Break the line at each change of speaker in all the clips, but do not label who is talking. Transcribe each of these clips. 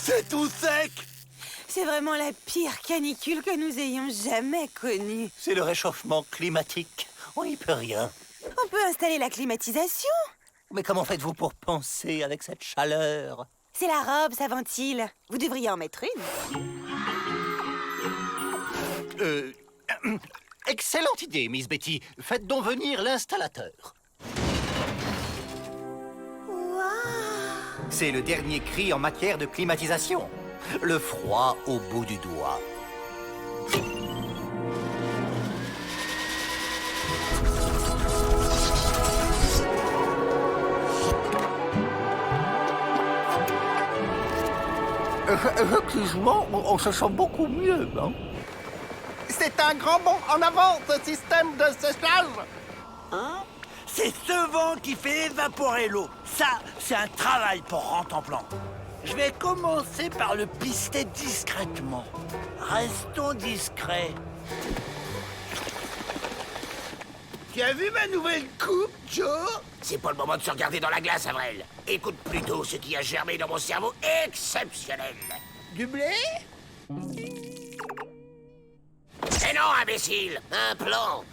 C'est tout sec!
C'est vraiment la pire canicule que nous ayons jamais connue.
C'est le réchauffement climatique. On n'y peut rien.
On peut installer la climatisation.
Mais comment faites-vous pour penser avec cette chaleur?
C'est la robe, ça ventile. Vous devriez en mettre une.
Excellente idée, Miss Betty. Faites donc venir l'installateur.
Wow.
C'est le dernier cri en matière de climatisation. Le froid au bout du doigt. Effectivement, on se sent beaucoup mieux, hein?
C'est un grand bond en avant, ce système de séchage.
Hein? C'est ce vent qui fait évaporer l'eau. Ça, c'est un travail pour Rantanplan. Je vais commencer par le pister discrètement. Restons discrets. Tu as vu ma nouvelle coupe, Joe?
C'est pas le moment de se regarder dans la glace, Avril. Écoute plutôt ce qui a germé dans mon cerveau exceptionnel.
Du blé?
Mais non, imbécile! Un plan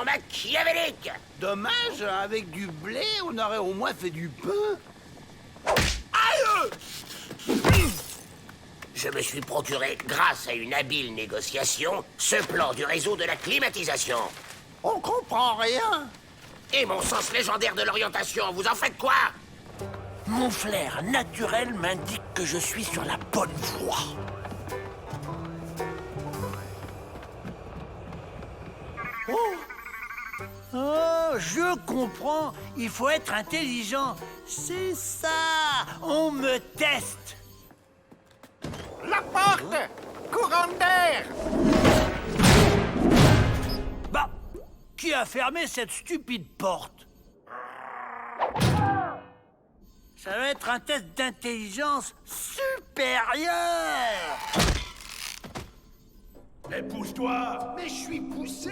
machiavélique!
Dommage, avec du blé, on aurait au moins fait du pain. Aïe!
Je me suis procuré, grâce à une habile négociation, ce plan du réseau de la climatisation.
On comprend rien.
Et mon sens légendaire de l'orientation, vous en faites quoi?
Mon flair naturel m'indique que je suis sur la bonne voie. Oh, je comprends. Il faut être intelligent. C'est ça. On me teste.
La porte! Courant d'air!
Bah, qui a fermé cette stupide porte? Ça va être un test d'intelligence supérieure.
Mais pousse-toi! Mais je suis poussé!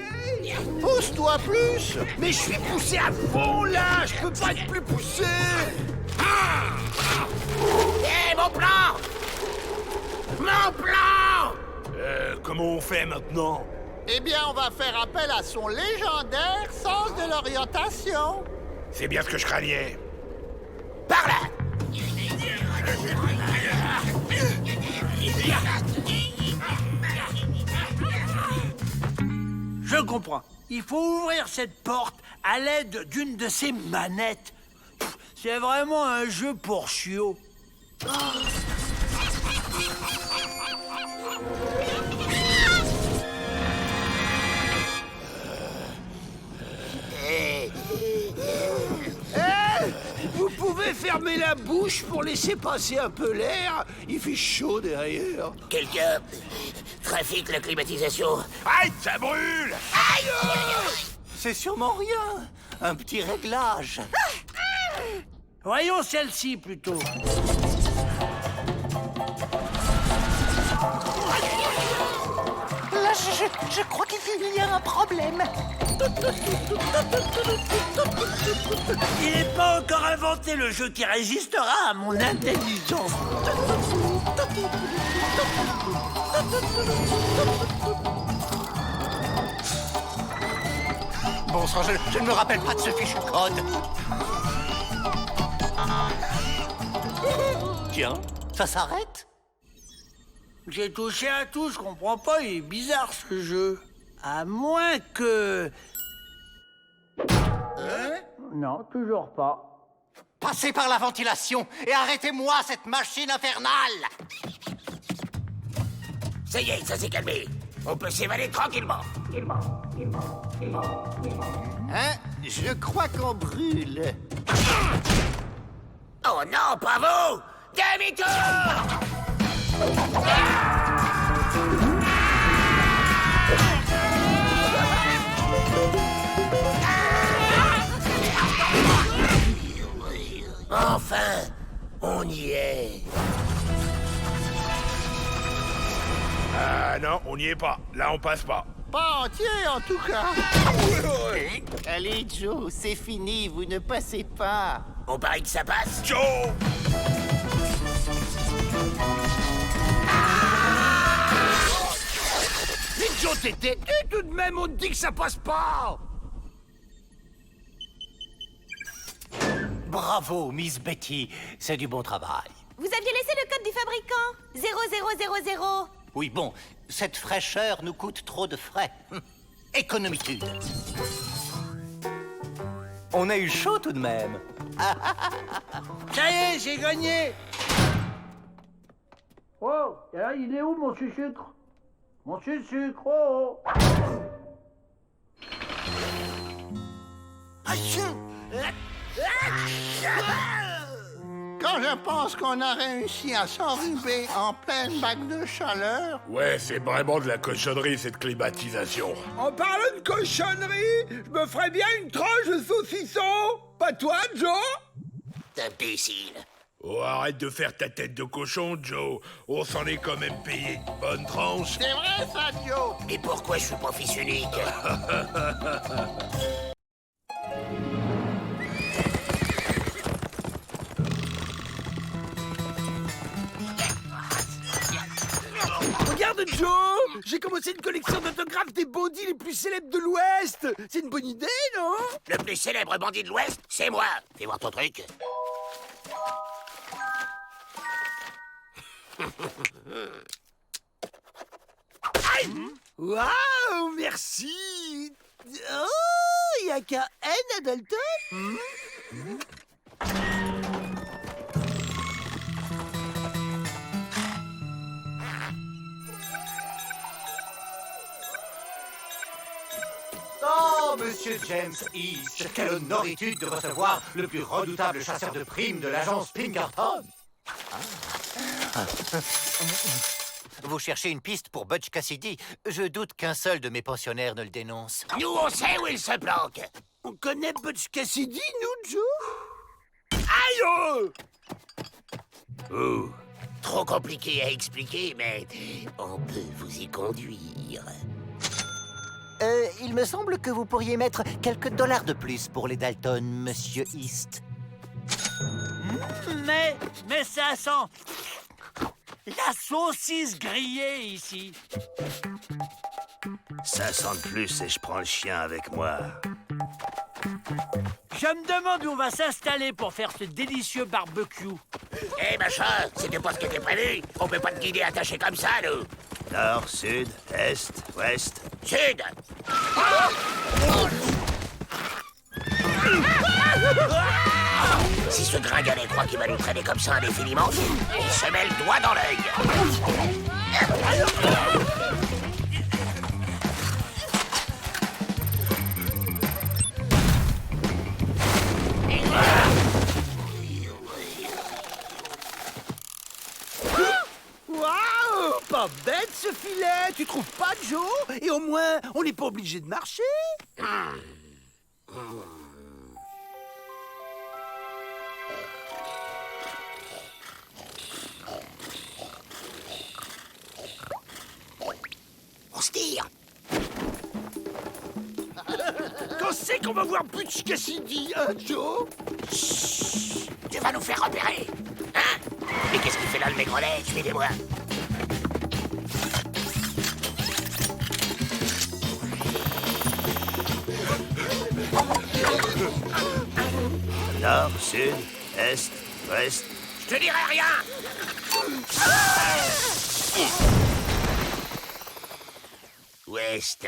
Pousse-toi plus. Mais je suis poussé à fond là. Je peux pas être plus poussé.
Hé, mon plan! Mon plan!
Comment on fait maintenant?
Eh bien, on va faire appel à son légendaire sens de l'orientation.
C'est bien ce que je craignais.
Par là!
Je comprends. Il faut ouvrir cette porte à l'aide d'une de ces manettes. Pff, c'est vraiment un jeu pour chiots. Vous pouvez fermer la bouche pour laisser passer un peu l'air? Il fait chaud derrière.
Quelqu'un trafique la climatisation.
Aïe, ça brûle!
C'est sûrement rien. Un petit réglage.
Voyons celle-ci plutôt.
Là, je crois qu'il y a un problème.
Il n'est pas encore inventé le jeu qui résistera à mon intelligence.
Bon sang, je ne me rappelle pas de ce fichu code. Tiens, ça s'arrête?
J'ai touché à tout, je comprends pas, il est bizarre ce jeu. À moins que... Non, toujours pas.
Passez par la ventilation et arrêtez-moi cette machine infernale!
Ça y est, ça s'est calmé. On peut s'évader tranquillement.
Hein? Je crois qu'on brûle.
Oh non, pas vous! Demi-tour! Enfin, on y est.
Ah non, on n'y est pas. Là, on passe pas.
Pas entier, en tout cas. Allez, Joe, c'est fini, vous ne passez pas.
On parie que ça passe?
Joe!
t'es têtu tout de même, on te dit que ça passe pas.
Bravo, Miss Betty. C'est du bon travail.
Vous aviez laissé le code du fabricant. 0000.
Oui, bon, cette fraîcheur nous coûte trop de frais. Économitude. On a eu chaud tout de même.
Ça y est, j'ai gagné. Oh, il est où mon sucre? Mon sucre, oh.
Quand je pense qu'on a réussi à s'enrhuber en pleine vague de chaleur...
Ouais, c'est vraiment de la cochonnerie, cette climatisation.
En parlant de cochonnerie, je me ferais bien une tranche de saucisson. Pas toi, Joe?
Imbécile.
Oh, arrête de faire ta tête de cochon, Joe. On s'en est quand même payé une bonne tranche.
C'est vrai ça, Joe?
Mais pourquoi je suis pas fils unique?
Regarde, Joe! J'ai commencé une collection d'autographes des bandits les plus célèbres de l'Ouest. C'est une bonne idée, non?
Le plus célèbre bandit de l'Ouest, c'est moi. Fais voir ton truc.
Waouh, merci! Oh, y a qu'un N à Dalton?
Oh, monsieur James East, quelle honoritude de recevoir le plus redoutable chasseur de primes de l'agence Pinkerton. Vous cherchez une piste pour Butch Cassidy? Je doute qu'un seul de mes pensionnaires ne le dénonce.
Nous, on sait où il se planque.
On connaît Butch Cassidy, nous, Joe? Aïe!
Oh, trop compliqué à expliquer, mais on peut vous y conduire.
Il me semble que vous pourriez mettre quelques dollars de plus pour les Dalton, monsieur East.
Mais ça sent la saucisse grillée ici.
Ça sent de plus et je prends le chien avec moi.
Je me demande où on va s'installer pour faire ce délicieux barbecue.
Eh, machin, c'était pas ce qui était prévu. On peut pas te guider attaché comme ça, nous.
Nord, sud, est, ouest.
Sud. Si ce gringalet croit qu'il va nous traîner comme ça indéfiniment, il se met le doigt dans l'œil.
Waouh! Pas bête ce filet, tu trouves pas, Joe? Et au moins, on n'est pas obligé de marcher.
On se tire.
Quand c'est qu'on va voir Butch Cassidy, hein, Joe?
Tu vas nous faire repérer. Hein? Mais qu'est-ce qu'il fait là, le maigrelet? Suivez-moi.
Nord, sud, est, ouest.
Je te dirai rien. Ouest.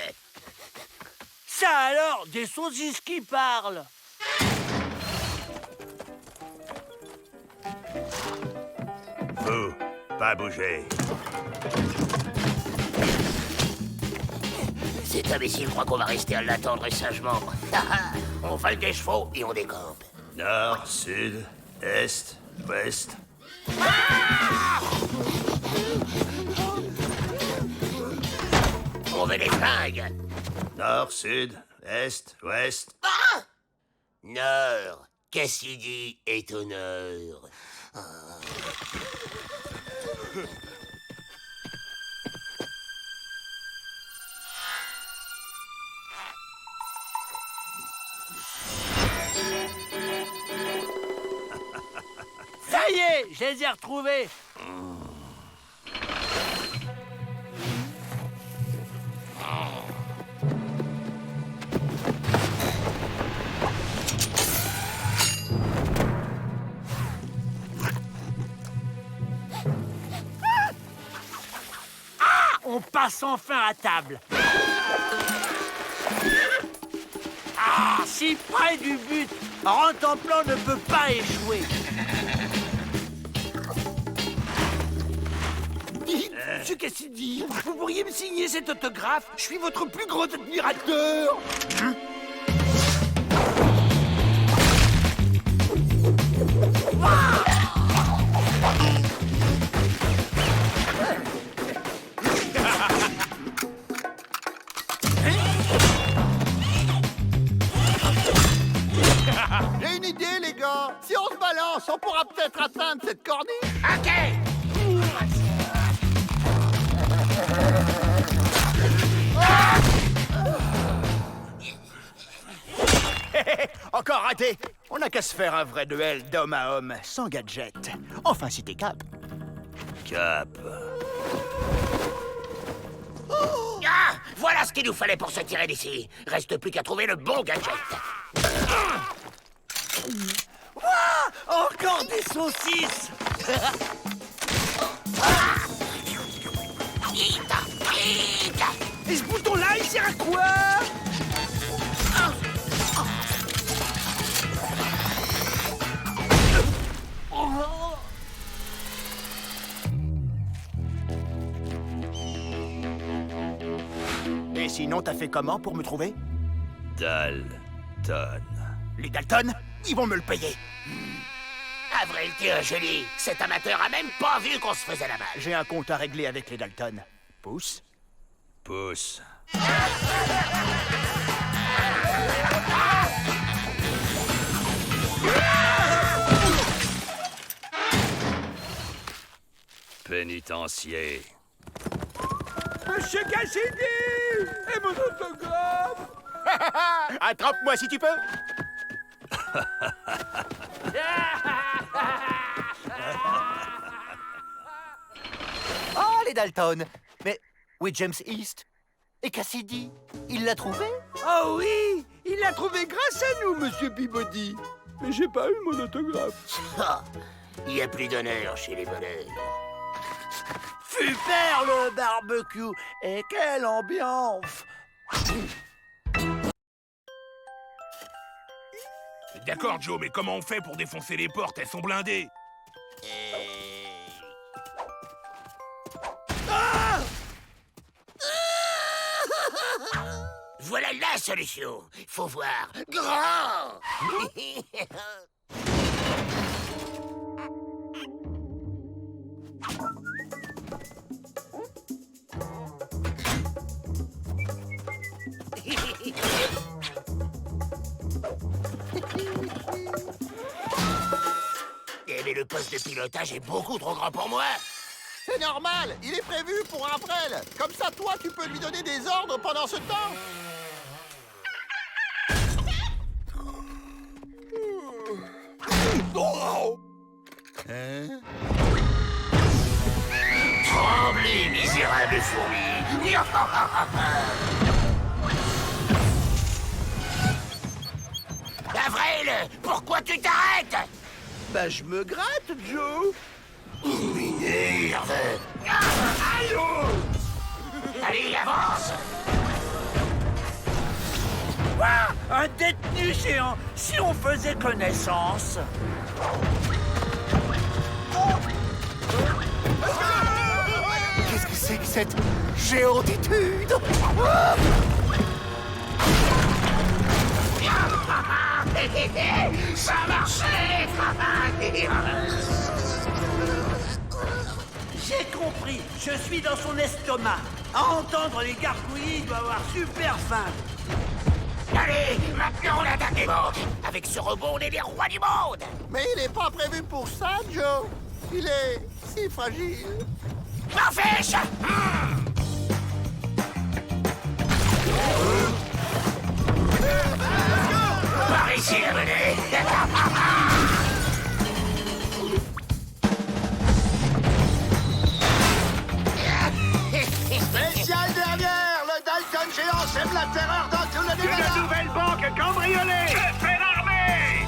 Ça alors, des saucisses qui parlent.
Vous, pas bouger.
Cet imbécile croit qu'on va rester à l'attendre sagement. On vole des chevaux et on décampe.
Nord, sud, est, ouest.
On veut des flingues.
Nord, sud, est, ouest.
Nord. Cassidy est au nord.
Ça y est, je les ai retrouvés. On passe enfin à table. Ah, si près du but, Rantanplan ne peut pas échouer.
Dites, Monsieur Cassidy, vous pourriez me signer cet autographe? Je suis votre plus grand admirateur.
J'ai une idée, les gars. Si on se balance, on pourra peut-être atteindre cette corniche.
Ok.
Encore raté. On n'a qu'à se faire un vrai duel d'homme à homme, sans gadget. Enfin, si t'es Cap.
Cap.
Ah, voilà ce qu'il nous fallait pour se tirer d'ici. Reste plus qu'à trouver le bon gadget.
Encore des saucisses.
Vite, vite.
Et ce bouton-là, il sert à quoi?
Et sinon, t'as fait comment pour me trouver?
Dalton.
Les Dalton, ils vont me le payer.
Avril, t'es un génie. Cet amateur a même pas vu qu'on se faisait la malle.
J'ai un compte à régler avec les Dalton. Pousse.
Pousse. Pénitencier.
Monsieur Cassidy! Et mon autographe!
Attrape-moi si tu peux.
Oh, les Dalton! Mais où est James East? Et Cassidy? Il l'a trouvé?
Oh oui! Il l'a trouvé grâce à nous, Monsieur Peabody. Mais j'ai pas eu mon autographe.
Ah, il y a plus d'honneur chez les voleurs.
Super le barbecue. Et quelle ambiance.
D'accord, Joe, mais comment on fait pour défoncer les portes? Elles sont blindées.
Voilà la solution. Faut voir grand. Eh, mais le poste de pilotage est beaucoup trop grand pour moi.
C'est normal, il est prévu pour un prêle. Comme ça, toi, tu peux lui donner des ordres pendant ce temps.
Tremblez, misérable fourmi. Avril, pourquoi tu t'arrêtes?
Bah, je me gratte, Joe.
Minerve. Allez, avance.
Un détenu géant. Si on faisait connaissance.
Qu'est-ce que c'est que cette géantitude?
Ça a marché.
J'ai compris. Je suis dans son estomac. À entendre les gargouillis, il doit avoir super faim.
Allez, maintenant on attaque les banques. Avec ce rebond, on est les rois du monde.
Mais il n'est pas prévu pour ça, Joe. Il est si fragile.
M'en fiche. Par ici, venez.
Spécial dernière, le Dalton géant sème la terreur dans tout le Nevada.
Une nouvelle banque cambriolée.
Fais l'armée.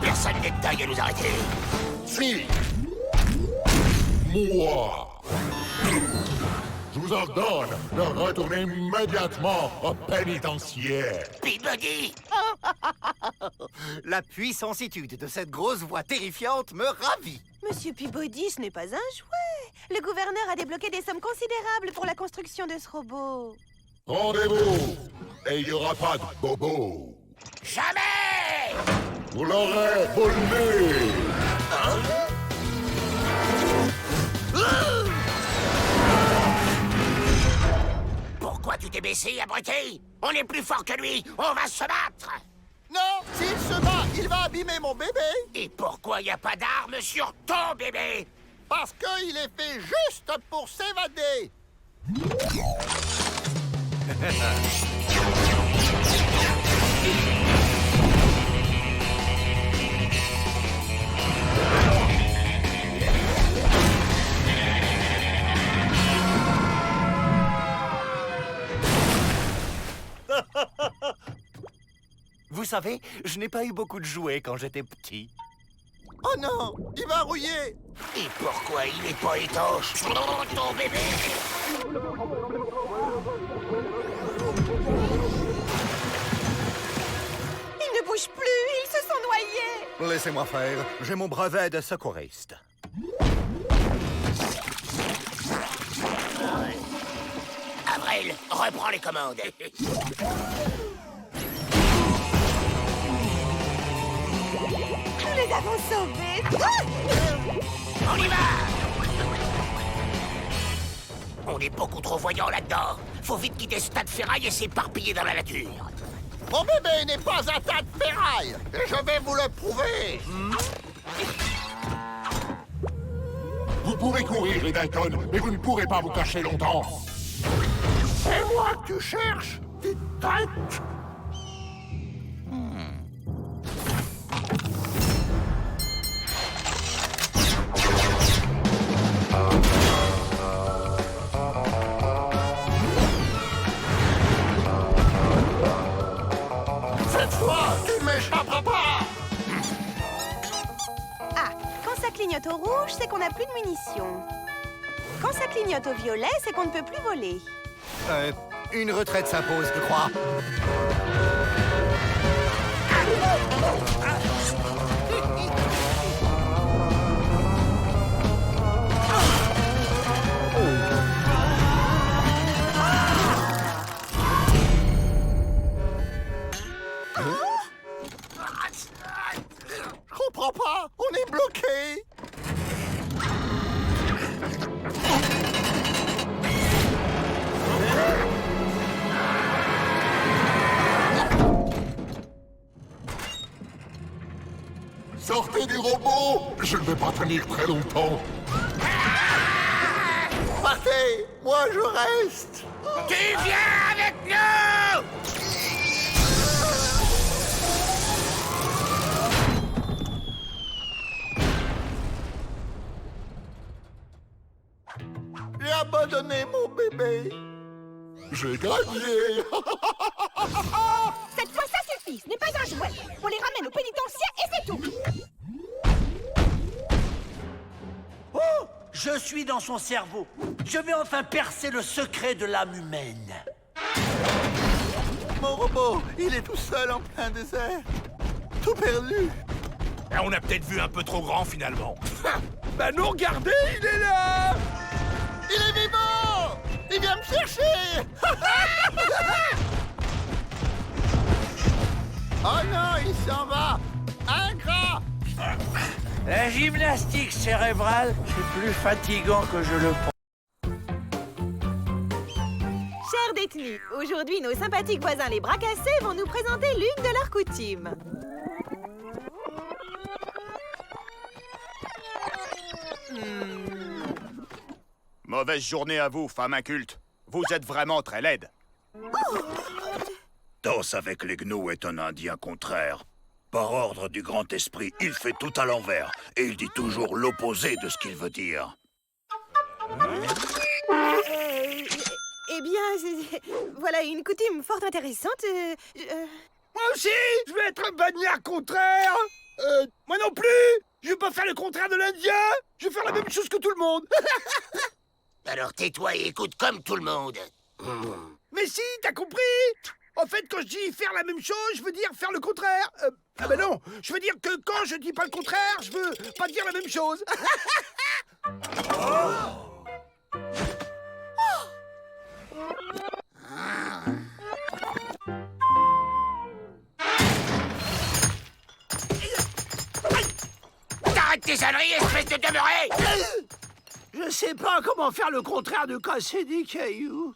Personne n'est de taille à nous arrêter.
Si. Moi. Je vous ordonne de retourner immédiatement au pénitencier.
Peabody!
La puissancitude de cette grosse voix terrifiante me ravit.
Monsieur Peabody, ce n'est pas un jouet. Le gouverneur a débloqué des sommes considérables pour la construction de ce robot.
Rendez-vous. Et il n'y aura pas de bobo.
Jamais!
Vous l'aurez volé.
Pourquoi tu t'es baissé, abruti? On est plus fort que lui! On va se battre!
Non, s'il se bat, il va abîmer mon bébé.
Et pourquoi y a pas d'armes sur ton bébé?
Parce qu'il est fait juste pour s'évader.
Vous savez, je n'ai pas eu beaucoup de jouets quand j'étais petit.
Oh non, il va rouiller.
Et pourquoi il est pas étanche? Ton bébé!
Ils ne bougent plus, ils se sont noyés.
Laissez-moi faire, j'ai mon brevet de secouriste.
Avril, reprends les commandes.
Nous les avons sauvés. Ah!
On y va! On est beaucoup trop voyants là-dedans. Faut vite quitter ce tas de ferraille et s'éparpiller dans la nature.
Mon bébé n'est pas un tas de ferraille. Et je vais vous le prouver.
Vous pouvez courir, les Dalton, mais vous ne pourrez pas vous cacher longtemps.
C'est moi que tu cherches, petite tête. Cette fois, tu ne m'échapperas pas.
Ah, quand ça clignote au rouge, c'est qu'on n'a plus de munitions. Quand ça clignote au violet, c'est qu'on ne peut plus voler.
Une retraite s'impose, je crois.
Je comprends pas, on est bloqué.
Sortez du robot. Je ne vais pas tenir très longtemps.
Partez, moi je reste.
Tu viens avec nous!
J'ai abandonné mon bébé.
J'ai gagné.
Cette fois, ça suffit. Ce n'est pas un jouet. On les ramène au pénitencier et c'est tout.
Oh, je suis dans son cerveau. Je vais enfin percer le secret de l'âme humaine.
Mon robot, il est tout seul en plein désert. Tout perdu.
On a peut-être vu un peu trop grand finalement.
Bah non, regardez, il est là.
Il est vivant. Il vient me chercher. Oh non, il s'en va. Ingrat.
La gymnastique cérébrale, c'est plus fatigant que je le pense.
Chers détenus, aujourd'hui, nos sympathiques voisins les bras cassés vont nous présenter l'une de leurs coutumes.
Mauvaise journée à vous, femme inculte. Vous êtes vraiment très laide.
Danse avec les gnous est un indien contraire. Par ordre du grand esprit, il fait tout à l'envers. Et il dit toujours l'opposé de ce qu'il veut dire.
Eh bien, voilà une coutume fort intéressante.
Moi aussi, je vais être un bagnard contraire. Moi non plus. Je vais pas faire le contraire de l'Indien. Je vais faire la même chose que tout le monde.
Alors tais-toi et écoute comme tout le monde.
Mais si, t'as compris? En fait, quand je dis faire la même chose, je veux dire faire le contraire. Ah ben non, je veux dire que quand je dis pas le contraire, je veux pas dire la même chose.
T'arrêtes tes âneries, espèce de demeuré!
Je sais pas comment faire le contraire de casser des cailloux.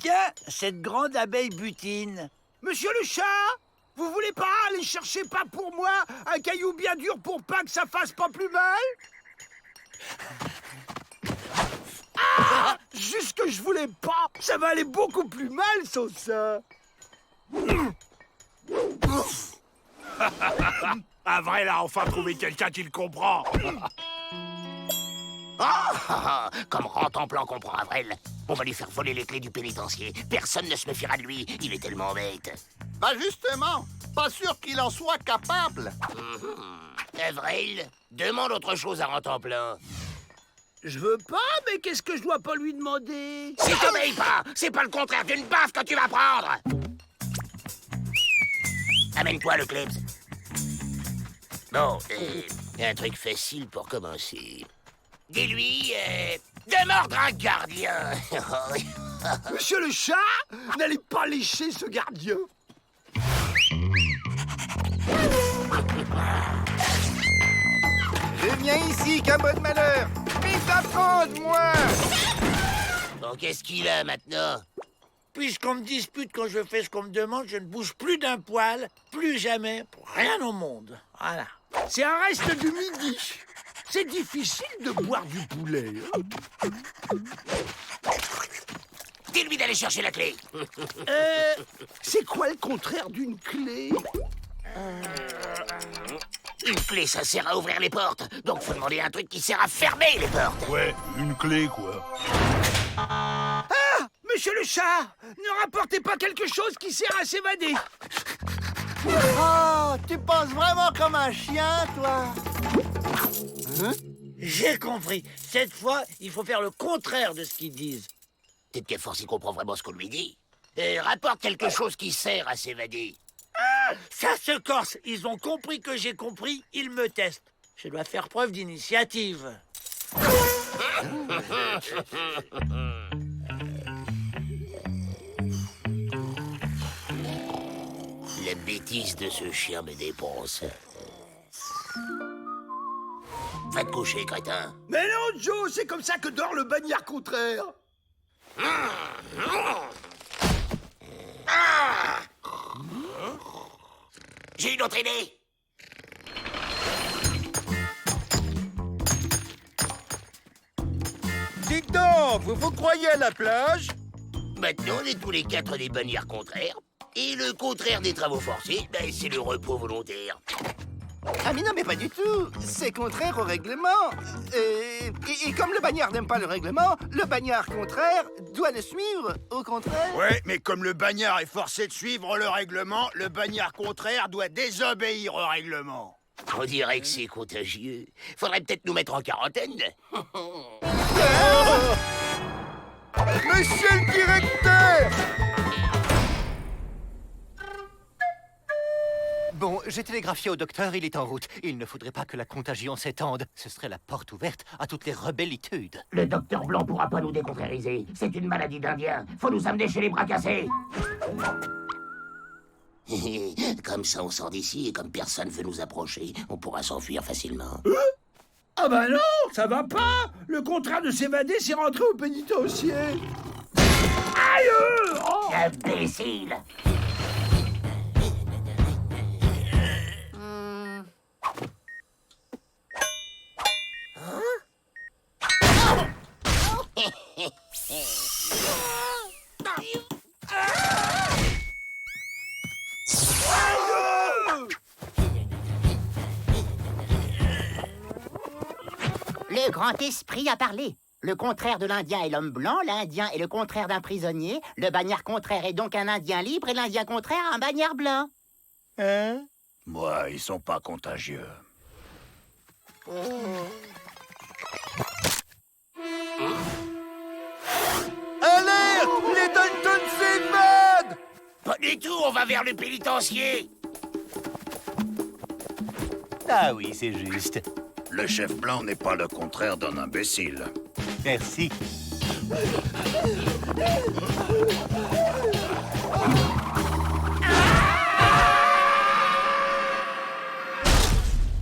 Tiens, cette grande abeille butine.
Monsieur le chat, vous voulez pas aller chercher pas pour moi un caillou bien dur pour pas que ça fasse pas plus mal? Ah! Juste que je voulais pas. Ça va aller beaucoup plus mal sans ça.
Un vrai là, enfin trouvé quelqu'un qui le comprend.
Comme Rantanplan comprend Avril. On va lui faire voler les clés du pénitencier. Personne ne se méfiera de lui. Il est tellement bête.
Bah justement, pas sûr qu'il en soit capable.
Avril, demande autre chose à Rantanplan.
Je veux pas, mais qu'est-ce que je dois pas lui demander?
Si t'obéis pas, c'est pas le contraire d'une baffe que tu vas prendre. Amène-toi le Klebs. Bon, un truc facile pour commencer. Dis-lui de mordre un gardien.
Monsieur le chat, n'allez pas lécher ce gardien.
Je viens ici qu'un bon malheur. Mais t'apprends, moi.
Bon, qu'est-ce qu'il a maintenant?
Puisqu'on me dispute quand je fais ce qu'on me demande, je ne bouge plus d'un poil, plus jamais, pour rien au monde. Voilà.
C'est un reste du midi. C'est difficile de boire du poulet.
Dis-lui d'aller chercher la clé.
C'est quoi le contraire d'une clé?
Une clé, ça sert à ouvrir les portes. Donc faut demander un truc qui sert à fermer les portes.
Ouais, une clé, quoi.
Ah! Monsieur le chat, ne rapportez pas quelque chose qui sert à s'évader.
Oh, tu penses vraiment comme un chien, toi?
J'ai compris. Cette fois, il faut faire le contraire de ce qu'ils disent.
Peut-être qu'à force, il comprend vraiment ce qu'on lui dit. Rapporte quelque chose qui sert à s'évader.
Ça se corse. Ils ont compris que j'ai compris, ils me testent. Je dois faire preuve d'initiative.
La bêtise de ce chien me dépense. Va te coucher, crétin.
Mais non, Joe, c'est comme ça que dort le bagnard contraire.
J'ai une autre idée.
Dites donc, vous vous croyez à la plage?
Maintenant, on est tous les quatre des bannières contraires. Et le contraire des travaux forcés, ben, c'est le repos volontaire.
Ah mais non, mais pas du tout. C'est contraire au règlement. Et comme le bagnard n'aime pas le règlement, le bagnard contraire doit le suivre, au contraire.
Ouais, mais comme le bagnard est forcé de suivre le règlement, le bagnard contraire doit désobéir au règlement.
On dirait que c'est contagieux. Faudrait peut-être nous mettre en quarantaine.
Monsieur le directeur! Bon, j'ai télégraphié au docteur, il est en route. Il ne faudrait pas que la contagion s'étende. Ce serait la porte ouverte à toutes les rebellitudes.
Le docteur Blanc pourra pas nous décontrairiser. C'est une maladie d'Indien. Faut nous amener chez les bras cassés. Comme ça, on sort d'ici et comme personne veut nous approcher, on pourra s'enfuir facilement.
Ah bah non, ça va pas. Le contraire de s'évader, c'est rentrer au pénitencier. Aïe! Oh!
Imbécile!
Le grand esprit a parlé. Le contraire de l'Indien est l'homme blanc, l'Indien est le contraire d'un prisonnier, le bagnard contraire est donc un Indien libre et l'Indien contraire un bagnard blanc.
Moi, ils sont pas contagieux.
Alerte! Les Dalton s'évadent!
Pas du tout, on va vers le pénitencier.
Ah oui, c'est juste.
Le chef blanc n'est pas le contraire d'un imbécile.
Merci.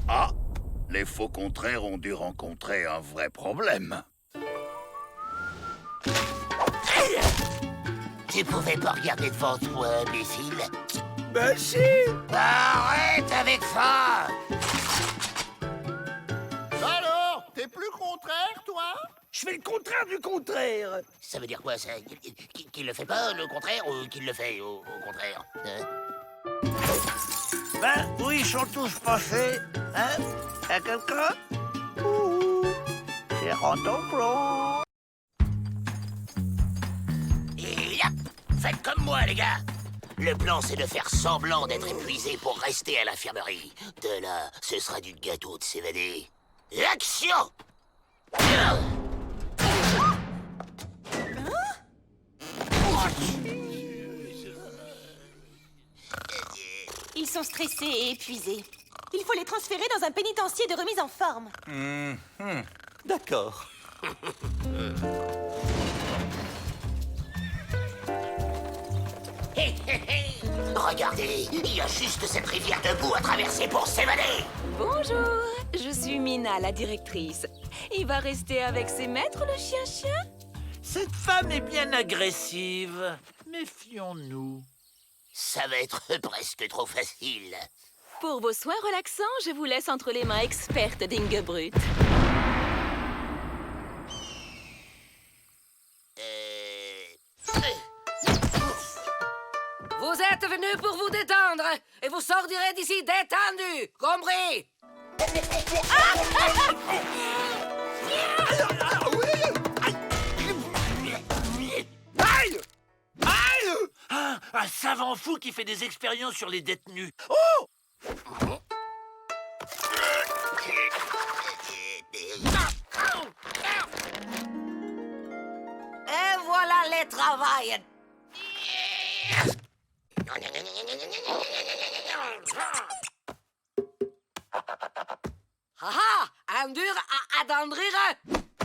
Ah! Les faux contraires ont dû rencontrer un vrai problème.
Tu pouvais pas regarder devant toi, imbécile.
Ben si!
Arrête avec ça.
Alors, t'es plus contraire, toi?
Je fais le contraire du contraire.
Ça veut dire quoi, ça? Qu'il le fait pas, le contraire, ou qu'il le fait, au contraire, hein?
Ben oui, ils sont tous fâchés. Hein? Y'a quelqu'un? Ouh, c'est Rantanplan.
Et hop, faites comme moi, les gars. Le plan, c'est de faire semblant d'être épuisé pour rester à l'infirmerie. De là, ce sera du gâteau de s'évader. Action!
Ils sont stressés et épuisés. Il faut les transférer dans un pénitencier de remise en forme.
D'accord.
Hé, hé, hé. Regardez, il y a juste cette rivière de boue à traverser pour s'évader.
Bonjour, je suis Mina, la directrice. Il va rester avec ses maîtres, le chien-chien?
Cette femme est bien agressive. Méfions-nous.
Ça va être presque trop facile.
Pour vos soins relaxants, je vous laisse entre les mains expertes d'Ingebrut.
Vous êtes venus pour vous détendre et vous sortirez d'ici détendu, compris?
Aïe! Aïe! Ah, un savant fou qui fait des expériences sur les détenus. Oh!
Et voilà les travails. Ah ah, un dur à attendrir.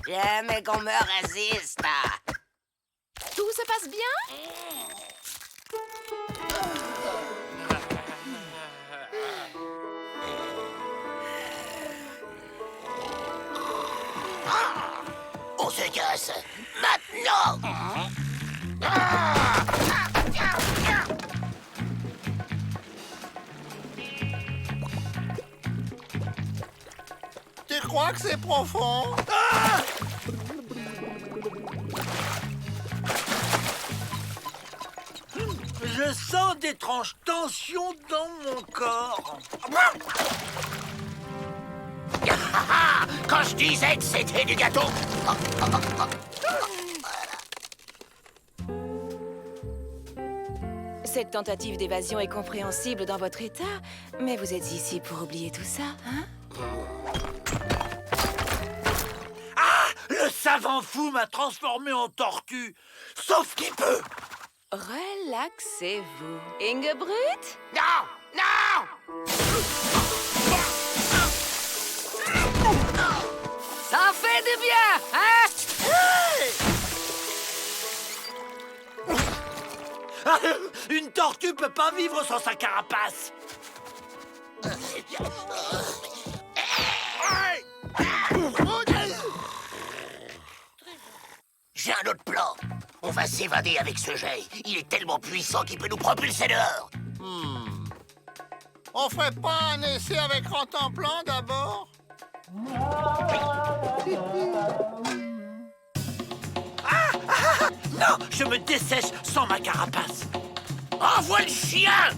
Jamais qu'on me résiste.
Tout se passe bien?
On se casse maintenant.
Tu crois que c'est profond?
Je sens d'étranges tensions dans mon corps.
Quand je disais que c'était du gâteau.
Cette tentative d'évasion est compréhensible dans votre état, mais vous êtes ici pour oublier tout ça, hein?
Ah! Le savant fou m'a transformé en tortue. Sauf qu'il peut.
Relaxez-vous. Ingebrut?
Non! Non!
Ça fait du bien, hein?
Une tortue peut pas vivre sans sa carapace.
J'ai un autre plan. On va s'évader avec ce jet. Il est tellement puissant qu'il peut nous propulser dehors.
On ferait pas un essai avec Rantanplan d'abord?
Non, je me dessèche sans ma carapace.
Envoie le chien!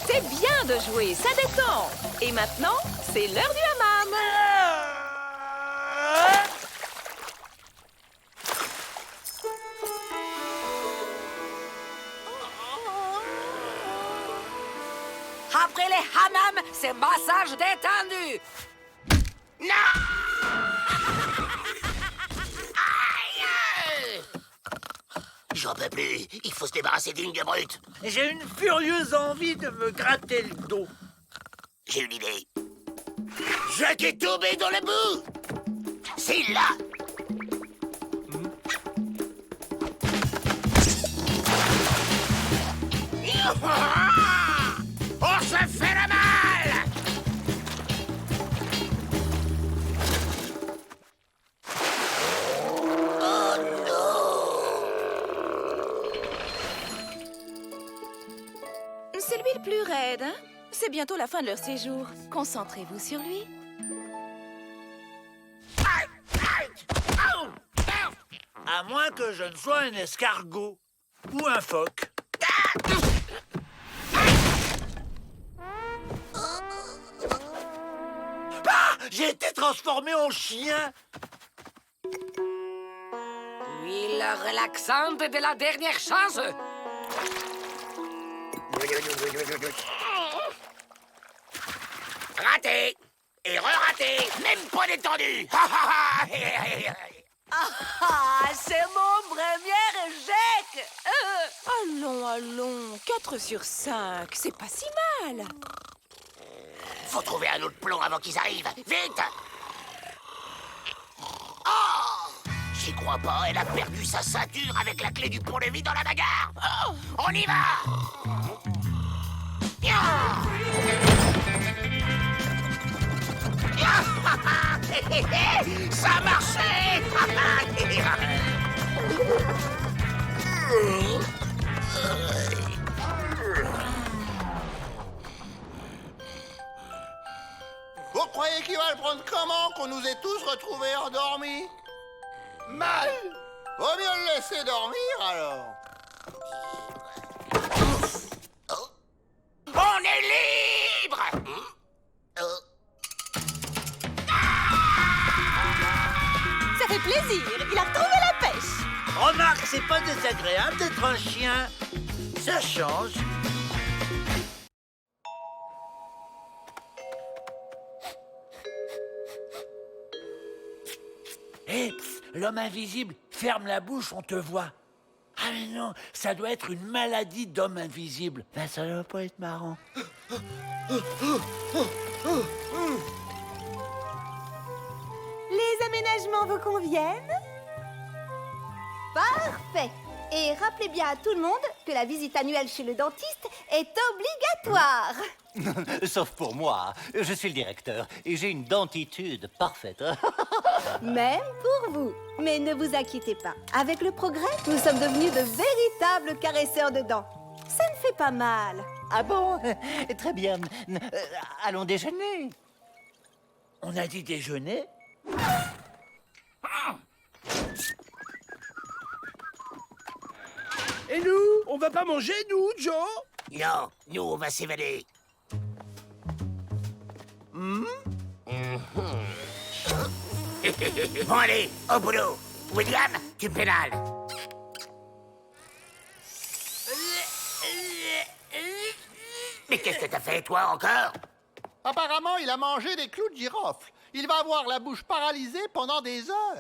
C'est bien de jouer, ça détend. Et maintenant, c'est l'heure du hammam.
Après les hammams, c'est massage détendu.
Non! Aïe! J'en peux plus. Il faut se débarrasser d'Ingebrut.
J'ai une furieuse envie de me gratter le dos.
J'ai une idée. Je t'ai tombé dans le bout. C'est là. On se fait le mal. Oh non.
C'est lui le plus raide, hein? C'est bientôt la fin de leur séjour. Concentrez-vous sur lui.
À moins que je ne sois un escargot ou un phoque. Ah! J'ai été transformé en chien.
Huile relaxante de la dernière chance.
Raté. Et re-raté. Même pas détendu.
Ah, c'est mon premier échec. Allons, allons. 4 sur 5, c'est pas si mal.
Faut trouver un autre plan avant qu'ils arrivent. Vite. Oh! J'y crois pas, elle a perdu sa ceinture avec la clé du pont-levis dans la bagarre. Oh, on y va. Ça a marché.
Vous croyez qu'il va le prendre comment qu'on nous ait tous retrouvés endormis? Mal. Vaut mieux le laisser dormir alors.
On est libre.
Ça fait plaisir. Il a retrouvé la pêche.
Remarque, c'est pas désagréable d'être un chien. Ça change. Hé, l'homme invisible, ferme la bouche, on te voit. Ah mais non, ça doit être une maladie d'homme invisible. Ben, ça doit pas être marrant.
Les aménagements vous conviennent?
Parfait. Et rappelez bien à tout le monde que la visite annuelle chez le dentiste est obligatoire.
Sauf pour moi. Je suis le directeur et j'ai une dentitude parfaite.
Même pour vous. Mais ne vous inquiétez pas. Avec le progrès, nous sommes devenus de véritables caresseurs de dents. Ça ne fait pas mal.
Ah bon? Très bien. Allons déjeuner.
On a dit déjeuner?
Et nous? On va pas manger, nous, Joe?
Non, nous, on va s'évader. Bon, allez, au boulot. William, tu pédales. Mais qu'est-ce que t'as fait, toi, encore?
Apparemment, il a mangé des clous de girofle. Il va avoir la bouche paralysée pendant des heures.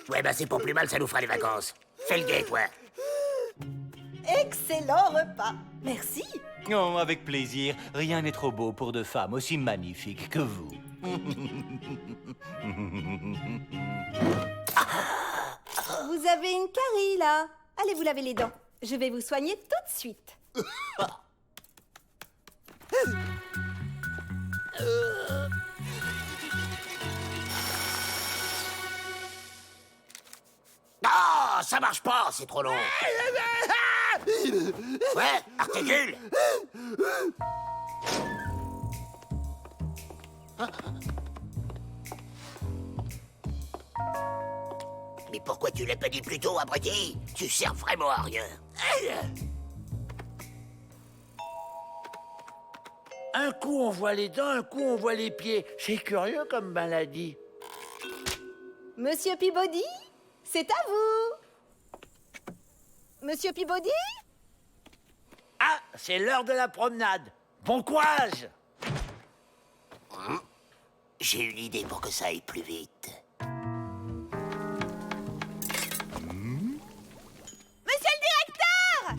Ouais, bah c'est pour plus mal, ça nous fera des vacances. Fais le guet, toi.
Excellent repas. Merci.
Oh, avec plaisir. Rien n'est trop beau pour deux femmes aussi magnifiques que vous.
Vous avez une carie, là. Allez vous laver les dents. Je vais vous soigner tout de suite.
Non, ça marche pas, c'est trop long. Ouais, articule. Mais pourquoi tu l'as pas dit plus tôt, abruti? Tu sers vraiment à rien.
Un coup on voit les dents, un coup on voit les pieds. C'est curieux comme maladie.
Monsieur Peabody, c'est à vous. Monsieur Peabody?
Ah, c'est l'heure de la promenade. Bon courage!
J'ai une idée pour que ça aille plus vite.
Monsieur le directeur!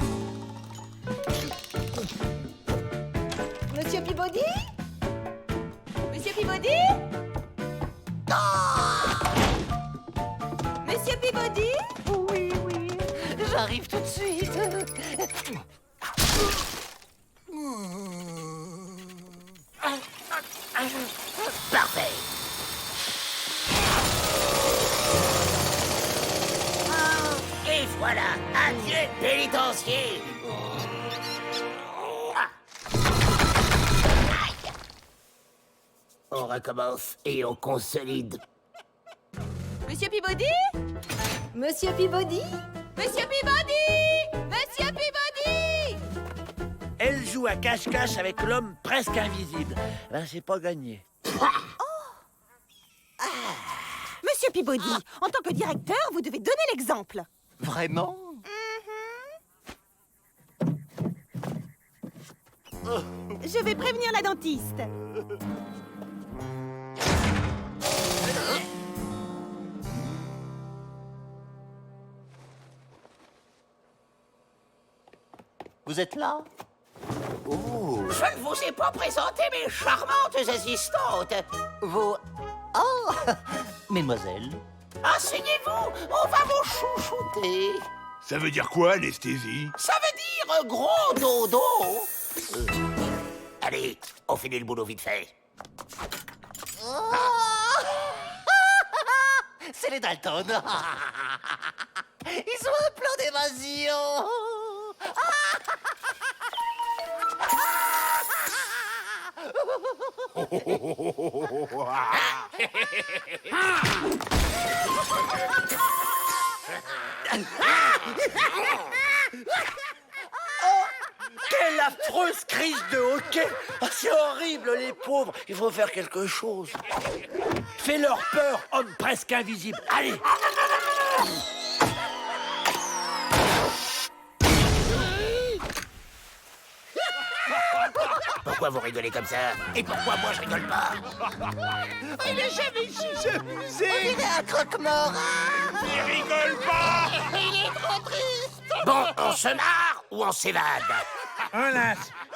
Monsieur Peabody?
Monsieur Peabody? Monsieur Peabody?
Oui, oui. J'arrive tout de suite.
Parfait. Et voilà, adieu pénitencier. On recommence et on consolide.
Monsieur Peabody?
Monsieur Peabody?
Monsieur Peabody! Monsieur Peabody!
Elle joue à cache-cache avec l'homme presque invisible. Ben, c'est pas gagné.
Monsieur Peabody, en tant que directeur, vous devez donner l'exemple.
Vraiment?
Je vais prévenir la dentiste.
Vous êtes là? Oh.
Je ne vous ai pas présenté mes charmantes assistantes.
Vous... Oh. Mesdemoiselles.
Asseyez-vous, on va vous chouchouter.
Ça veut dire quoi, anesthésie?
Ça veut dire gros dodo. Allez, on finit le boulot vite fait.
C'est les Dalton. Ils ont un plan d'évasion.
Quelle affreuse crise de hoquet! Ah, c'est horrible, les pauvres! Il faut faire quelque chose. Fais-leur peur, homme presque invisible. Allez!
Pourquoi vous rigolez comme ça? Et pourquoi moi je rigole pas?
Il est jamais si amusé.
On dirait un croque-mort.
Il rigole pas!
Il est trop triste. Bon, on se marre ou on s'évade?
Voilà,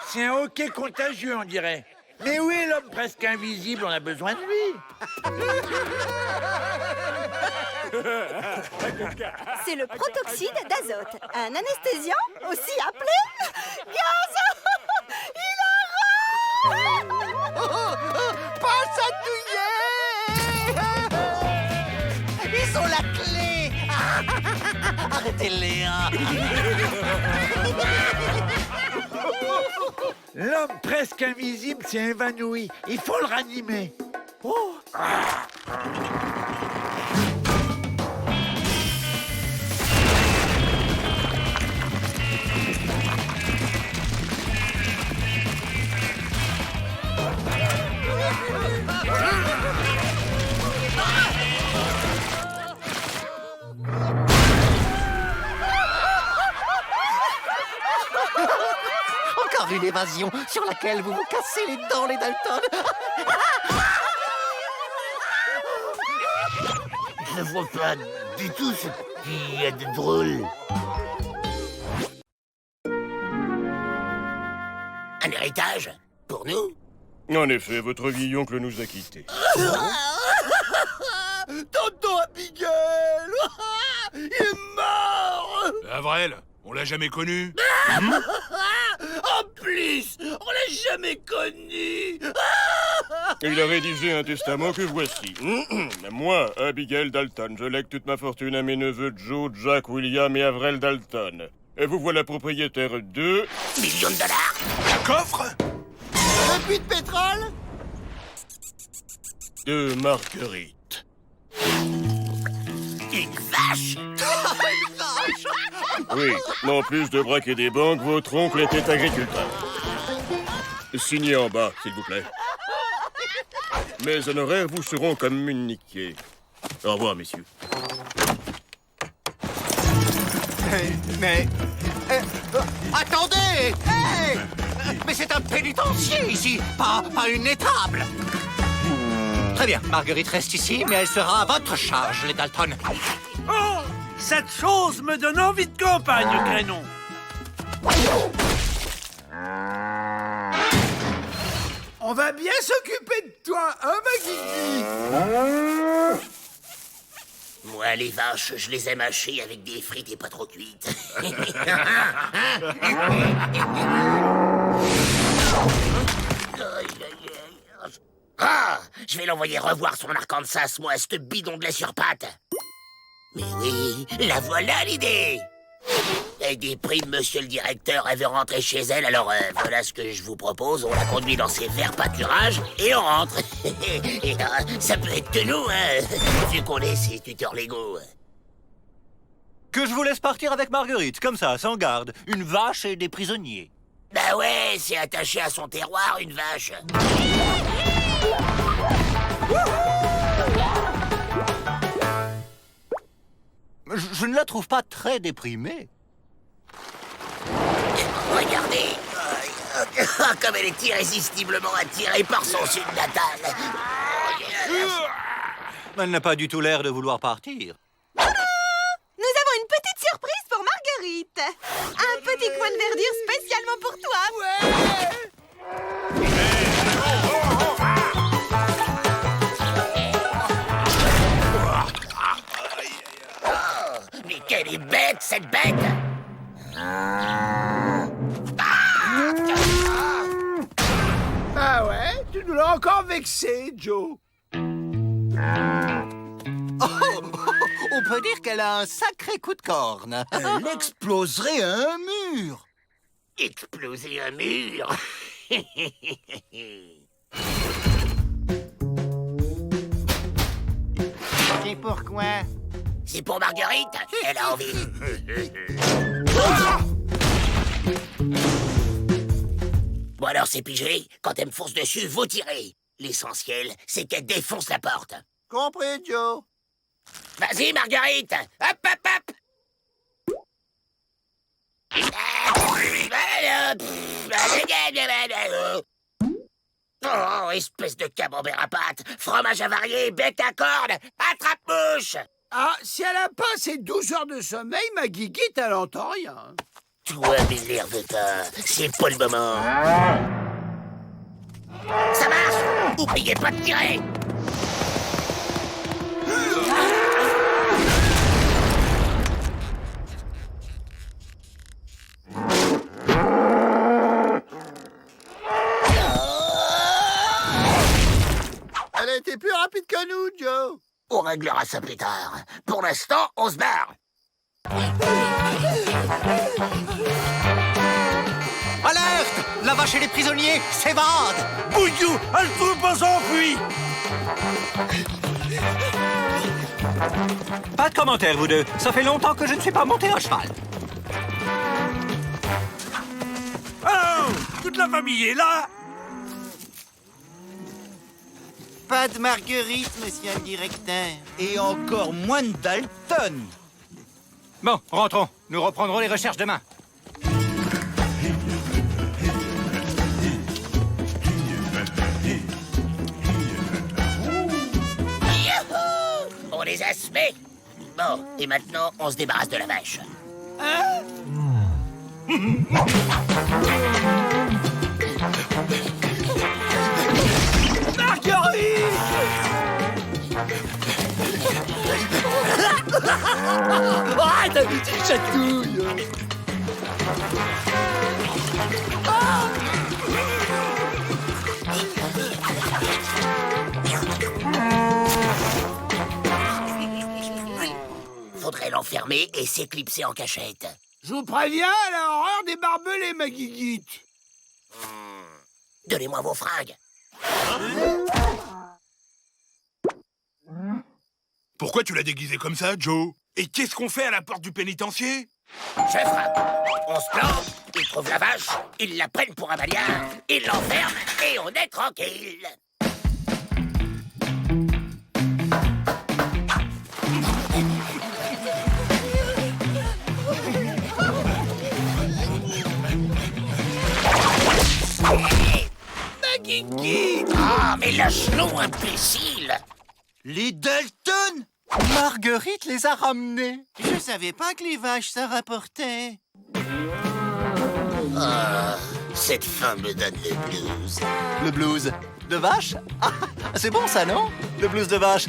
c'est un hoquet contagieux, on dirait. Mais où est l'homme presque invisible? On a besoin de lui.
C'est le protoxyde d'azote, un anesthésiant aussi appelé gaz.
Pas ça touiller.
Ils ont la clé. Arrêtez-les, hein.
L'homme presque invisible s'est évanoui. Il faut le ranimer. Oh.
Encore une évasion sur laquelle vous vous cassez les dents, les Dalton.
Je vois pas du tout ce qu'il y a de drôle. Un héritage? Pour nous?
En effet, votre vieil oncle nous a quittés.
Tonton Abigail. Il est mort.
Avril, on l'a jamais connu.
En plus, on l'a jamais connu.
Il a rédigé un testament que voici. Moi, Abigail Dalton, je lègue toute ma fortune à mes neveux Joe, Jack, William et Avril Dalton. Et vous voilà propriétaire de...
Millions de dollars?
Un coffre?
Un puits de pétrole?
De Marguerite.
Une vache?
Oui, en plus de braquer des banques, votre oncle était agriculteur. Signez en bas, s'il vous plaît. Mes honoraires vous seront communiqués. Au revoir, messieurs.
Mais... attendez! Hey!
Mais c'est un pénitencier ici, pas une étable. Très bien, Marguerite reste ici, mais elle sera à votre charge, les Dalton.
Oh, cette chose me donne envie de campagne, Crénon.
On va bien s'occuper de toi, hein, ma Guigui?
Moi, les vaches, je les aime hachées avec des frites et pas trop cuites. Ah, je vais l'envoyer revoir son Arkansas, moi, ce bidon de lait sur pattes. Mais oui, la voilà l'idée. Elle déprime, monsieur le directeur, elle veut rentrer chez elle, alors voilà ce que je vous propose. On la conduit dans ses verts pâturages et on rentre. Et ça peut être que nous, hein, vu qu'on est ses tuteurs légaux.
Que je vous laisse partir avec Marguerite, comme ça, sans garde. Une vache et des prisonniers.
Bah ouais, c'est attaché à son terroir, une vache.
Je ne la trouve pas très déprimée.
Regardez, comme elle est irrésistiblement attirée par son sud natal.
Elle n'a pas du tout l'air de vouloir partir.
Nous avons une petite surprise pour Marguerite. Un petit coin de verdure spécialement pour toi.
Mais quelle est bête, cette bête!
Ah ouais? Tu nous l'as encore vexé, Joe.
On peut dire qu'elle a un sacré coup de corne.
Elle exploserait un mur.
Exploser un mur?
C'est pourquoi?
C'est pour Marguerite, elle a envie. Bon alors c'est pigé, quand elle me fonce dessus, vous tirez. L'essentiel, c'est qu'elle défonce la porte.
Compris, Joe.
Vas-y Marguerite, hop hop hop. Oh, espèce de camembert à pâte, fromage avarié, bec à cordes, attrape-mouche.
Ah, si elle a pas ses 12 heures de sommeil, ma Guiguite, elle entend rien.
Toi, m'énerve pas, c'est pas le moment. Ça marche! Oubliez pas de tirer!
Elle a été plus rapide que nous, Joe.
On réglera ça plus tard. Pour l'instant, on se barre.
Alerte! La vache et les prisonniers s'évadent!
Bouillou, elle trouve pas s'enfuit.
Pas de commentaire, vous deux. Ça fait longtemps que je ne suis pas monté à cheval.
Oh, toute la famille est là.
Pas de Marguerite, monsieur le directeur. Et encore moins de Dalton.
Bon, rentrons. Nous reprendrons les recherches demain.
Youhou! On les a semés. Bon, et maintenant, on se débarrasse de la vache.
Hein?
Arrête, petite chatouille.
Faudrait l'enfermer et s'éclipser en cachette.
Je vous préviens, elle a horreur des barbelés, ma Guiguite.
Donnez-moi vos fringues.
Pourquoi tu l'as déguisé comme ça, Joe? Et qu'est-ce qu'on fait à la porte du pénitencier?
Je frappe. On se plante, ils trouvent la vache, ils la prennent pour un bagnard, ils l'enferment et on est tranquille.
Kiki!
Ah, mais lâche-nous, imbécile!
Les Dalton! Marguerite les a ramenés. Je savais pas que les vaches, ça rapportait.
Ah, cette femme me donne le blues.
Le blues de vache? Ah, c'est bon ça, non? Le blues de vache.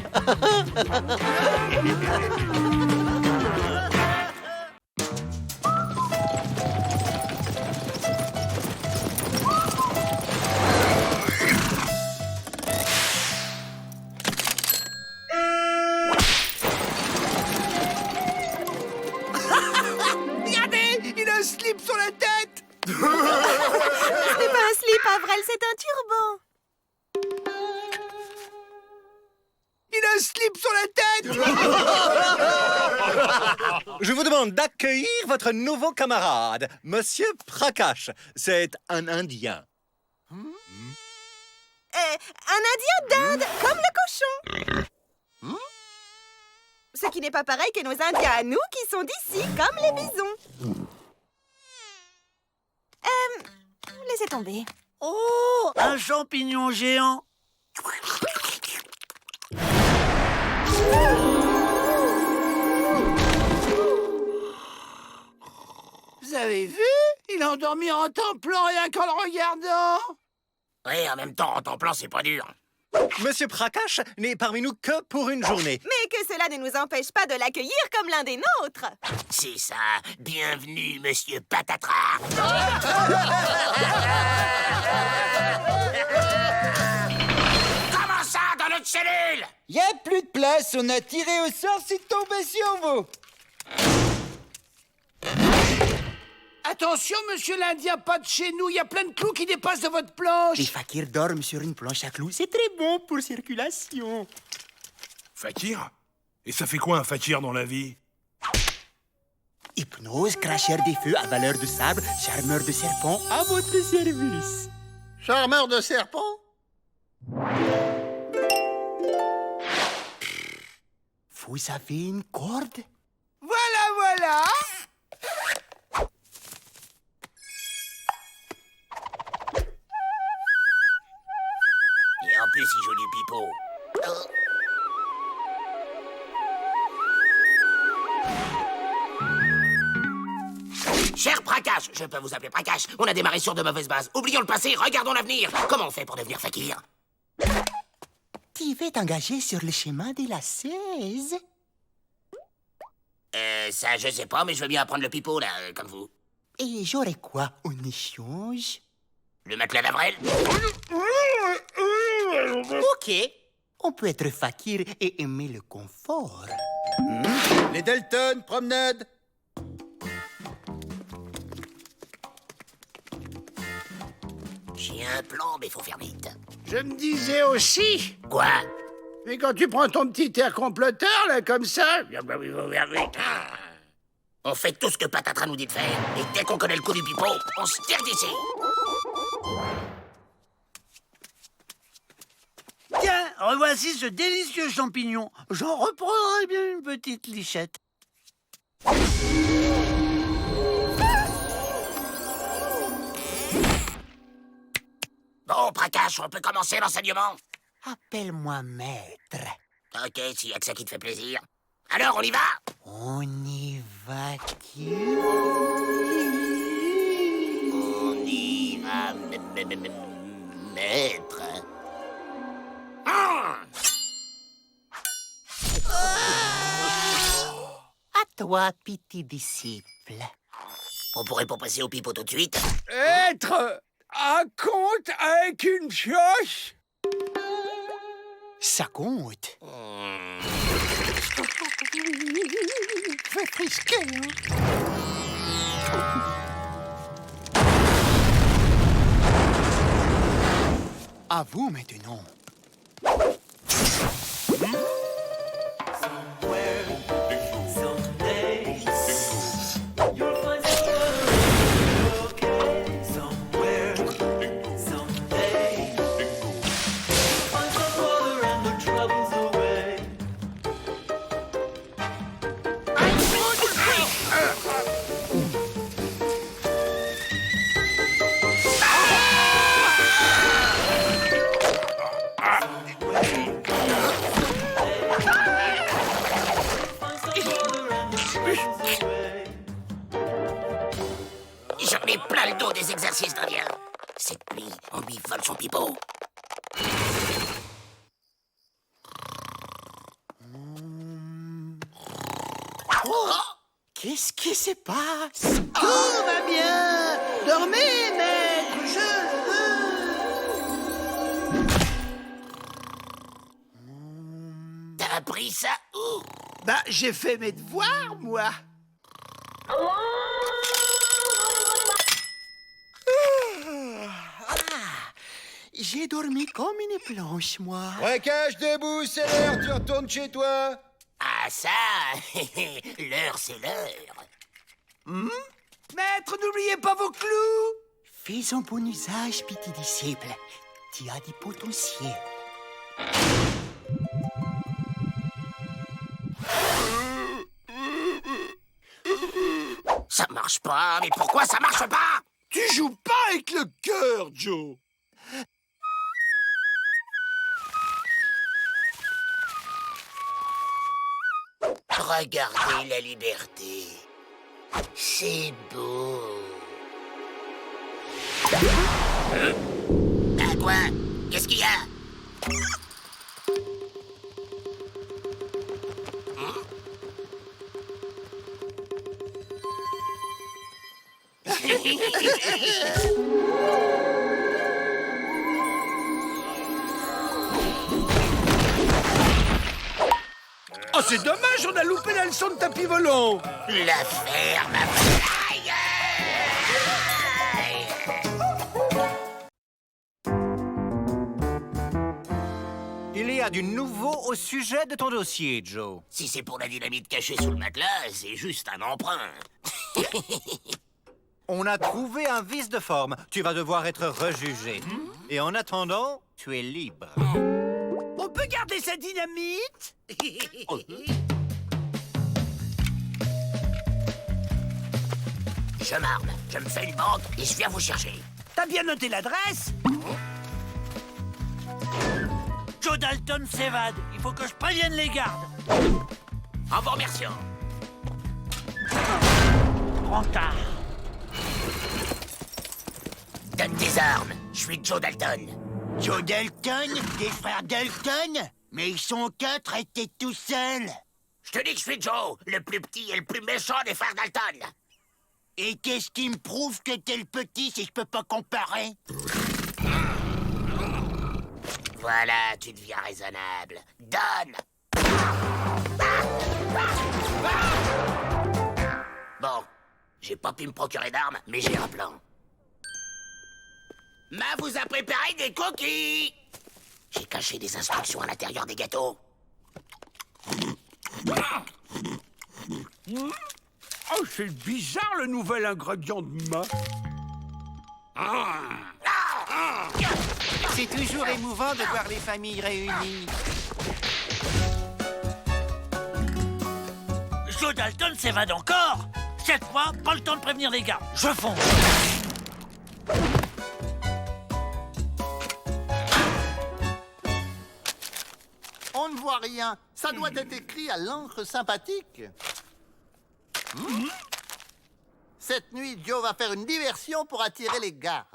Regardez, il a un slip sur la tête.
Ce n'est pas un slip, Avril, c'est un turban.
Il a un slip sur la tête.
Je vous demande d'accueillir votre nouveau camarade, Monsieur Prakash. C'est un Indien.
Un Indien d'Inde, comme le cochon. Ce qui n'est pas pareil que nos Indiens à nous qui sont d'ici, comme les bisons. Laissez tomber.
Oh, un champignon géant. Vous avez vu? Il a endormi en temps plan rien qu'en le regardant.
Oui, en même temps, en temps plan, c'est pas dur.
Monsieur Prakash n'est parmi nous que pour une journée.
Mais que cela ne nous empêche pas de l'accueillir comme l'un des nôtres.
C'est ça. Bienvenue, Monsieur Patatras. Comment ça, dans notre cellule?
Y a plus de place, on a tiré au sort, c'est tombé sur vous.
Attention, monsieur l'Indien, pas de chez nous. Il y a plein de clous qui dépassent de votre planche.
Les fakirs dorment sur une planche à clous, c'est très bon pour circulation.
Fakir? Et ça fait quoi un fakir dans la vie?
Hypnose, cracheur des feux, avaleur de sable, charmeur de serpents, à votre service.
Charmeur de serpent?
Vous avez une corde?
Voilà.
Et en plus, il joue du pipeau. Cher Prakash, je peux vous appeler Prakash. On a démarré sur de mauvaises bases. Oublions le passé, regardons l'avenir. Comment on fait pour devenir fakir?
Tu veux t'engager sur le chemin de la 16?
Ça, je sais pas, mais je veux bien apprendre le pipeau, là, comme vous.
Et j'aurais quoi en échange?
Le matelas d'Avril?
Ok. On peut être fakir et aimer le confort.
Les Dalton, promenade.
J'ai un plan, mais faut faire vite.
Je me disais aussi.
Quoi?
Mais quand tu prends ton petit air comploteur, là, comme ça...
On fait tout ce que Patatras nous dit de faire. Et dès qu'on connaît le coup du pipeau, on se tire d'ici.
Tiens, revoici ce délicieux champignon. J'en reprendrai bien une petite lichette.
Bon, Prakash, on peut commencer l'enseignement?
Appelle-moi maître.
Ok, s'il y a que ça qui te fait plaisir. Alors, on y va?
On y va, qui?
On y va, maître.
À toi, petit disciple.
On pourrait pas passer au pipeau tout de suite?
Être un conte avec une pioche?
Ça compte.
Fais frisquer,
À vous maintenant.
J'en ai plein le dos des exercices d'Indien. Cette nuit, on lui vole son pipeau.
Oh, qu'est-ce qui se passe? Tout va bien. Dormez, maître, je veux.
T'as appris ça où?
Bah, j'ai fait mes devoirs, moi. J'ai dormi comme une planche, moi.
Braquage debout, c'est l'heure, tu retournes chez toi.
Ah ça, l'heure c'est l'heure.
Maître, n'oubliez pas vos clous. Fais un bon usage, petit disciple. Tu as du potentiel.
Ça marche pas, mais pourquoi ça marche pas?
Tu joues pas avec le cœur, Joe.
Regardez la liberté. C'est beau. Ah quoi? Qu'est-ce qu'il y a?
Oh, c'est dommage, on a loupé la leçon de tapis volant.
La ferme à bataille.
Il y a du nouveau au sujet de ton dossier, Joe.
Si c'est pour la dynamite cachée sous le matelas, c'est juste un emprunt.
On a trouvé un vice de forme. Tu vas devoir être rejugé. Et en attendant, tu es libre.
On peut garder sa dynamite?
Je m'arme, je me fais une bande et je viens vous chercher.
T'as bien noté l'adresse? Joe Dalton s'évade. Il faut que je prévienne les gardes.
En vous remerciant.
Trop tard.
Donne tes armes. Je suis Joe Dalton.
Joe Dalton? Des frères Dalton? Mais ils sont 4 et t'es tout seul.
Je te dis que je suis Joe, le plus petit et le plus méchant des frères Dalton.
Et qu'est-ce qui me prouve que t'es le petit si je peux pas comparer?
Voilà, tu deviens raisonnable. Donne! Bon, j'ai pas pu me procurer d'armes, mais j'ai un plan. Ma vous a préparé des cookies! J'ai caché des instructions à l'intérieur des gâteaux.
Oh, c'est bizarre le nouvel ingrédient de ma.
C'est toujours émouvant de voir les familles réunies.
Joe Dalton s'évade encore. Cette fois, pas le temps de prévenir les gardes. Je fonce.
On ne voit rien. Ça doit être écrit à l'encre sympathique. Cette nuit, Joe va faire une diversion pour attirer les gardes.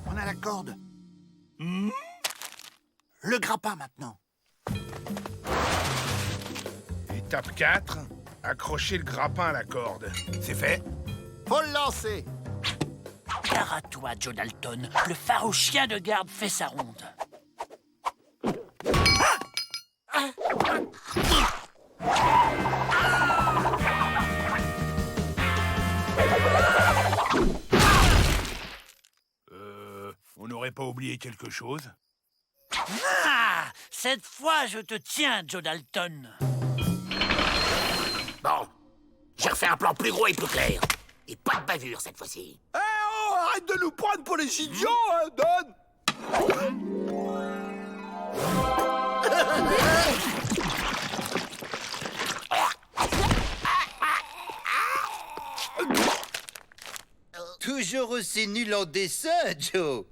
On a la corde. Le grappin maintenant.
Étape 4, accrocher le grappin à la corde. C'est fait?
Faut le lancer.
Gare à toi, Joe Dalton. Le phare au chien de garde fait sa ronde.
On n'aurait pas oublié quelque chose?
Ah! Cette fois, je te tiens, Joe Dalton.
Bon, j'ai refait un plan plus gros et plus clair. Et pas de bavure cette fois-ci.
Eh oh, arrête de nous prendre pour les idiots, hein, Don!
Toujours aussi nul en dessin, Joe.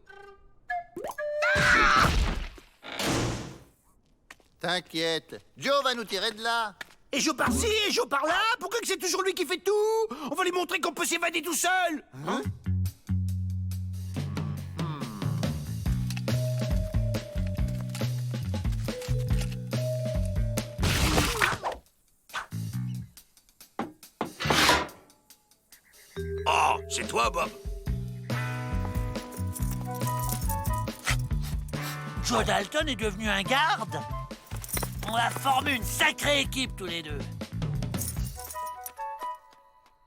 T'inquiète, Joe va nous tirer de là.
Et Joe par-ci, et Joe par-là. Pourquoi que c'est toujours lui qui fait tout? On va lui montrer qu'on peut s'évader tout seul.
Hein?
Oh, c'est toi, Bob.
Joe Dalton est devenu un garde. On a formé une sacrée équipe tous les deux.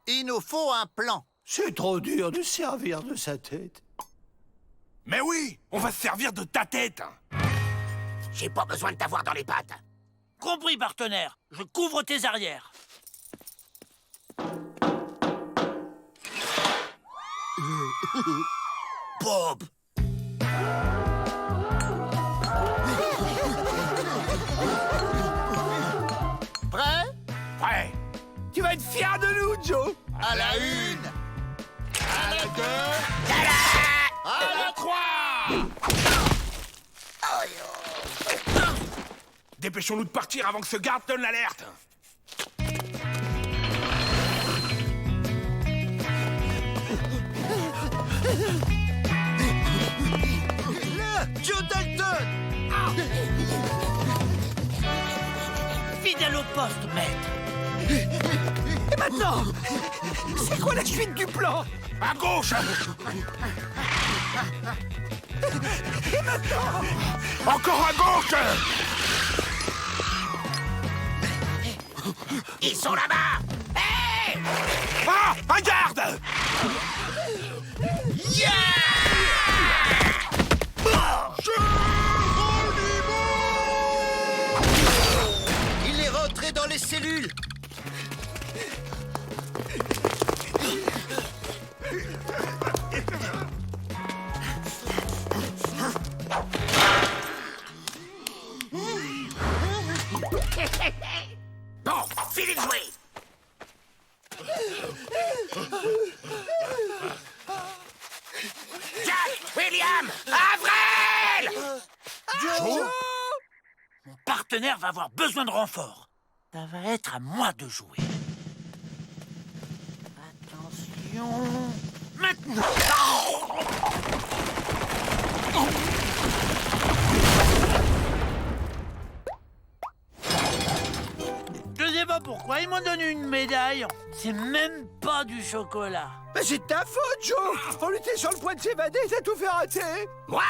Il nous faut un plan.
C'est trop dur de servir de sa tête.
Mais oui, on va se servir de ta tête.
J'ai pas besoin de t'avoir dans les pattes.
Compris, partenaire. Je couvre tes arrières.
Bob!
Prêt?
Prêt.
Tu vas être fier de nous, Joe.
À la une,
À la 2,
à la 3.
Dépêchons-nous de partir avant que ce garde donne l'alerte.
Là, Joe Dalton.
Fidèle au poste, maître.
Et maintenant, c'est quoi la suite du plan?
À gauche.
Et maintenant,
Encore à gauche.
Ils sont là-bas. Hé!
Ah, un garde.
Il est rentré dans les cellules.
Bon, fini de jouer. Jack, William, Avril!
Joe! Mon partenaire va avoir besoin de renfort. Ça va être à moi de jouer. Attention... Maintenant! Je sais pas pourquoi, ils m'ont donné une médaille. C'est même pas du chocolat.
Mais c'est ta faute, Joe. On était sur le point de s'évader, t'as tout fait rater.
Moi?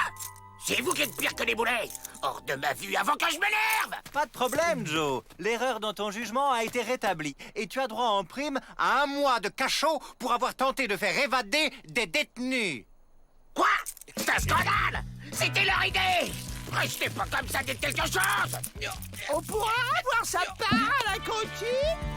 C'est vous qui êtes pire que les boulets. Hors de ma vue avant que je m'énerve.
Pas de problème, Joe. L'erreur dans ton jugement a été rétablie. Et tu as droit en prime à 1 mois de cachot pour avoir tenté de faire évader des détenus.
Quoi? C'est un scandale. C'était leur idée. Restez pas comme ça, dites quelque chose.
On pourra avoir sa part à la cantine?